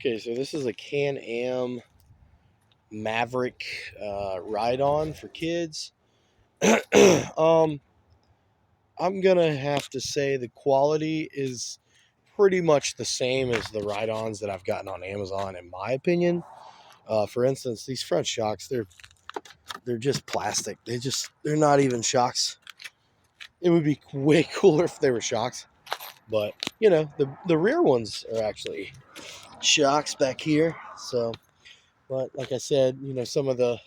Okay, so this is a Can-Am Maverick ride-on for kids. um, I'm gonna have to say the quality is pretty much the same as the ride-ons that I've gotten on Amazon, in my opinion. For instance, these front shocks, they're just plastic. They're not even shocks. It would be way cooler if they were shocks, but the rear ones are actually shocks back here. So, but like I said, some of the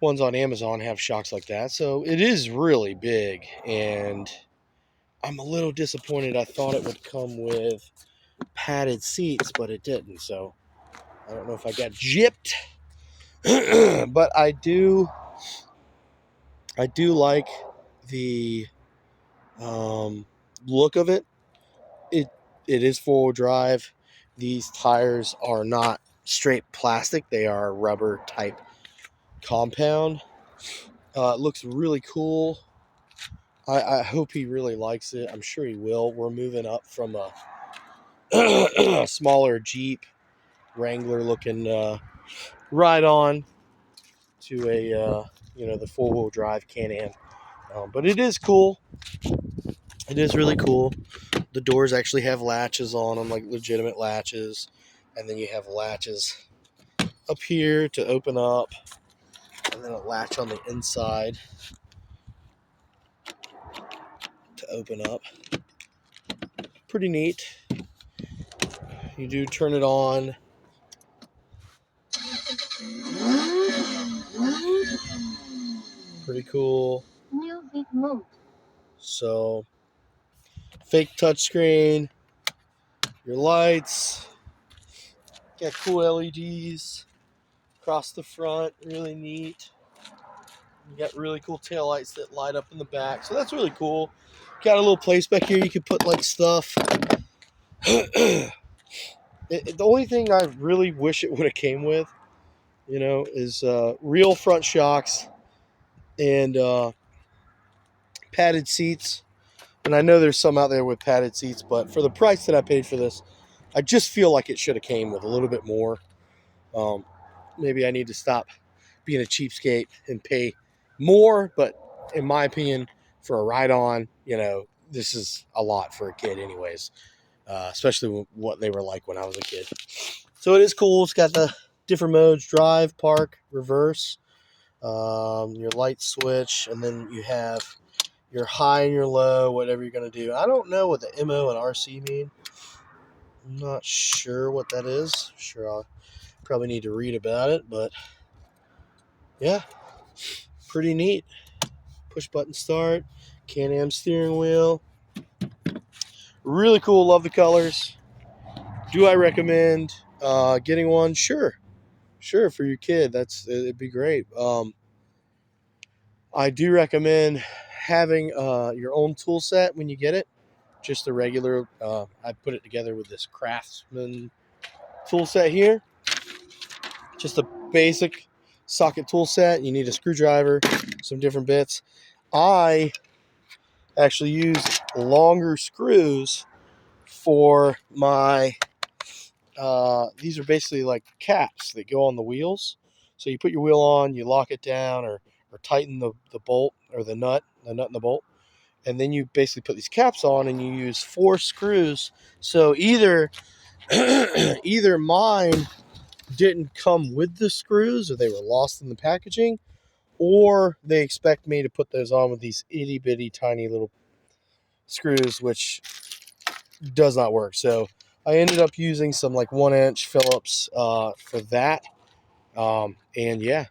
ones on Amazon have shocks like that. So it is really big, and I'm a little disappointed. I thought it would come with padded seats, but it didn't. So I don't know if I got gypped, but I do like the look of it. It it is four-wheel drive. These tires are not straight plastic; they are rubber type compound. It looks really cool. I hope he really likes it. I'm sure he will. We're moving up from a smaller Jeep Wrangler looking ride-on to the four-wheel drive Can-Am. But it is cool. It is really cool. The doors actually have latches on them, like legitimate latches. And then you have latches up here to open up. And then a latch on the inside to open up. Pretty neat. You do turn it on. Pretty cool. Music mode. So, fake touchscreen. Your lights. Got cool LEDs across the front. Really neat. You got really cool taillights that light up in the back. So that's really cool. Got a little place back here you can put like stuff. The only thing I really wish it would have came with, is real front shocks and padded seats. And I know there's some out there with padded seats, but for the price that I paid for this, I just feel like it should have came with a little bit more. Maybe I need to stop being a cheapskate and pay more, but in my opinion, for a ride-on, this is a lot for a kid anyways, especially what they were like when I was a kid. So it is cool. It's got the different modes: drive, park, reverse, your light switch, and then you have your high and your low, whatever you're going to do. I don't know what the MO and RC mean. I'm not sure what that is. Sure, I'll probably need to read about it, but yeah, pretty neat. Push button start, Can-Am steering wheel. Really cool. Love the colors. Do I recommend getting one? Sure, for your kid. It'd be great. I do recommend having your own tool set when you get it. Just a regular. I put it together with this Craftsman tool set here. Just a basic socket tool set. You need a screwdriver, some different bits. I actually use longer screws for my these are basically like caps that go on the wheels. So you put your wheel on, you lock it down, or tighten the bolt or the nut and the bolt, and then you basically put these caps on, and you use 4 screws. So either either mine didn't come with the screws, or they were lost in the packaging, or they expect me to put those on with these itty bitty tiny little screws, which does not work. So I ended up using some like 1-inch Phillips for that. And yeah,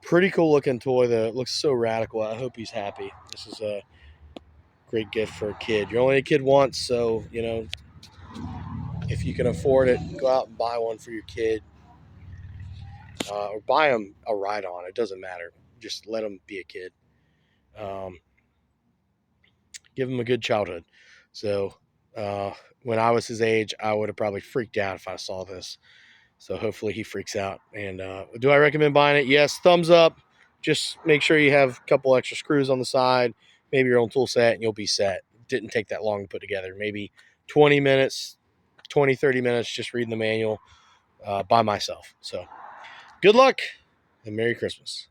pretty cool looking toy though. It looks so radical. I hope he's happy. This is a great gift for a kid. You're only a kid once, so if you can afford it, go out and buy one for your kid, or buy them a ride-on. It doesn't matter. Just let them be a kid. Um, give them a good childhood. So when I was his age, I would have probably freaked out if I saw this. So hopefully he freaks out. And do I recommend buying it? Yes, thumbs up. Just make sure you have a couple extra screws on the side, maybe your own tool set, and you'll be set. It didn't take that long to put together. Maybe 20 minutes, 20, 30 minutes just reading the manual by myself. So good luck and Merry Christmas.